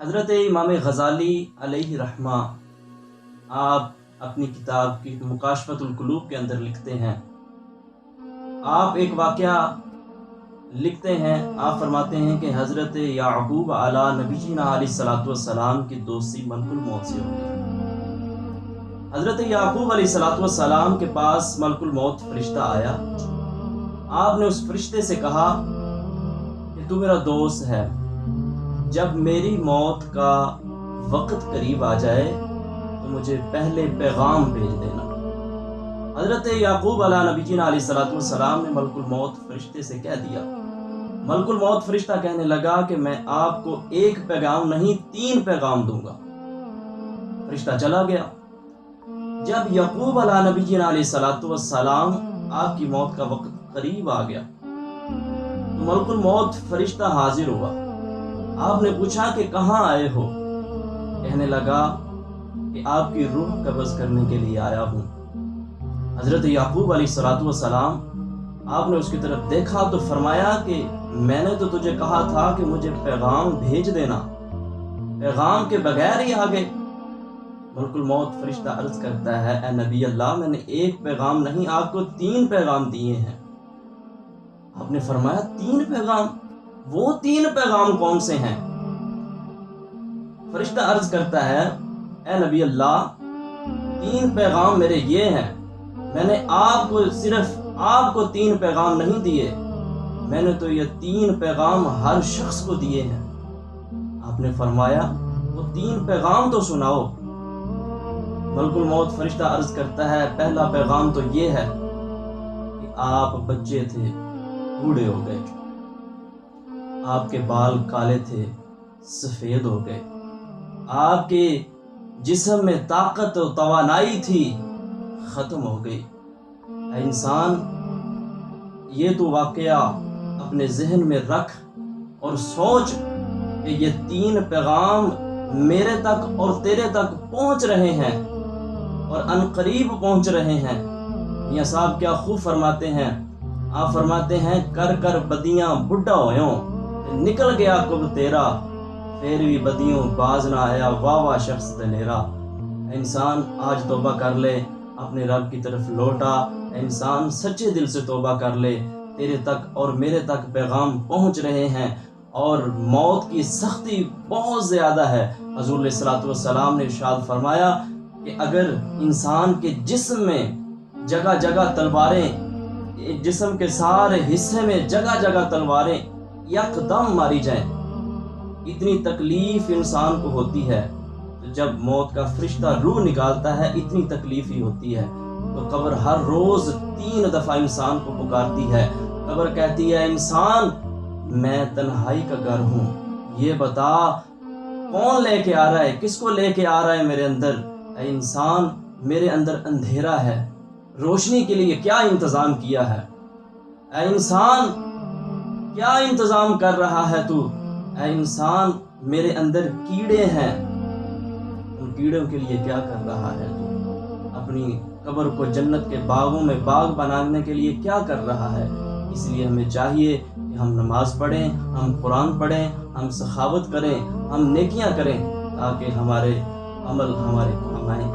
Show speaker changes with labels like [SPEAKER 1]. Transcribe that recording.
[SPEAKER 1] حضرت امام غزالی علیہ رحمہ آپ اپنی کتاب کی مکاشفۃ القلوب کے اندر لکھتے ہیں، آپ ایک واقعہ لکھتے ہیں، آپ فرماتے ہیں کہ حضرت یعقوب علی نبینا علیہ الصلوۃ والسلام کی دوستی ملک الموت سے ہوگی۔ حضرت یعقوب علیہ الصلوۃ والسلام کے پاس ملک الموت فرشتہ آیا، آپ نے اس فرشتے سے کہا کہ تو میرا دوست ہے، جب میری موت کا وقت قریب آ جائے تو مجھے پہلے پیغام بھیج دینا۔ حضرت یعقوب علیہ نبینا علیہ الصلوۃ والسلام نے ملک الموت فرشتے سے کہہ دیا۔ ملک الموت فرشتہ کہنے لگا کہ میں آپ کو ایک پیغام نہیں 3 پیغام دوں گا۔ فرشتہ چلا گیا۔ جب یعقوب علیہ نبینا علیہ الصلوۃ والسلام آپ کی موت کا وقت قریب آ گیا تو ملک الموت فرشتہ حاضر ہوا۔ آپ نے پوچھا کہ کہاں آئے ہو؟ کہنے لگا کہ آپ کی روح قبض کرنے کے لیے آیا ہوں۔ حضرت یعقوب علیہ الصلوۃ والسلام آپ نے اس کی طرف دیکھا تو فرمایا کہ میں نے تو تجھے کہا تھا کہ مجھے پیغام بھیج دینا، پیغام کے بغیر ہی آ گئے۔ ملک الموت فرشتہ عرض کرتا ہے، اے نبی اللہ، میں نے ایک پیغام نہیں آپ کو 3 پیغام دیے ہیں۔ آپ نے فرمایا 3 پیغام؟ وہ 3 پیغام کون سے ہیں؟ فرشتہ عرض کرتا ہے، اے نبی اللہ، 3 پیغام میرے یہ ہیں، میں نے صرف آپ کو 3 پیغام نہیں دیے، میں نے تو یہ 3 پیغام ہر شخص کو دیے ہیں۔ آپ نے فرمایا وہ 3 پیغام تو سناؤ۔ ملک الموت فرشتہ عرض کرتا ہے، پہلا پیغام تو یہ ہے کہ آپ بچے تھے، بوڑھے ہو گئے، آپ کے بال کالے تھے، سفید ہو گئے، آپ کے جسم میں طاقت و توانائی تھی، ختم ہو گئی۔ اے انسان، یہ تو واقعہ اپنے ذہن میں رکھ اور سوچ کہ یہ 3 پیغام میرے تک اور تیرے تک پہنچ رہے ہیں اور عنقریب پہنچ رہے ہیں۔ میاں صاحب کیا خوب فرماتے ہیں، آپ فرماتے ہیں، کر کر بدیاں بڈھا ہویوں، نکل گیا کب تیرا، پھر بھی بدیوں باز نہ آیا، واہ واہ شخص دلیرا۔ انسان آج توبہ کر لے، اپنے رب کی طرف لوٹا، انسان سچے دل سے توبہ کر لے، تیرے تک اور میرے تک پیغام پہنچ رہے ہیں اور موت کی سختی بہت زیادہ ہے۔ حضور علیہ الصلوۃ والسلام نے ارشاد فرمایا کہ اگر انسان کے جسم میں جگہ جگہ تلواریں، جسم کے سارے حصے میں جگہ جگہ تلواریں یکدم ماری جائیں، اتنی تکلیف انسان کو ہوتی ہے۔ جب موت کا فرشتہ روح نکالتا ہے اتنی تکلیف ہی ہوتی ہے۔ تو قبر ہر روز 3 دفعہ انسان کو پکارتی ہے۔ قبر کہتی ہے، انسان میں تنہائی کا گھر ہوں، یہ بتا کون لے کے آ رہا ہے، کس کو لے کے آ رہا ہے میرے اندر؟ اے انسان، میرے اندر اندھیرا ہے، روشنی کے لیے کیا انتظام کیا ہے؟ اے انسان، کیا انتظام کر رہا ہے تو؟ اے انسان، میرے اندر کیڑے ہیں، ان کیڑوں کے لیے کیا کر رہا ہے تو؟ اپنی قبر کو جنت کے باغوں میں باغ بنانے کے لیے کیا کر رہا ہے؟ اس لیے ہمیں چاہیے کہ ہم نماز پڑھیں، ہم قرآن پڑھیں، ہم سخاوت کریں، ہم نیکیاں کریں، تاکہ ہمارے عمل ہمارے کام آئیں۔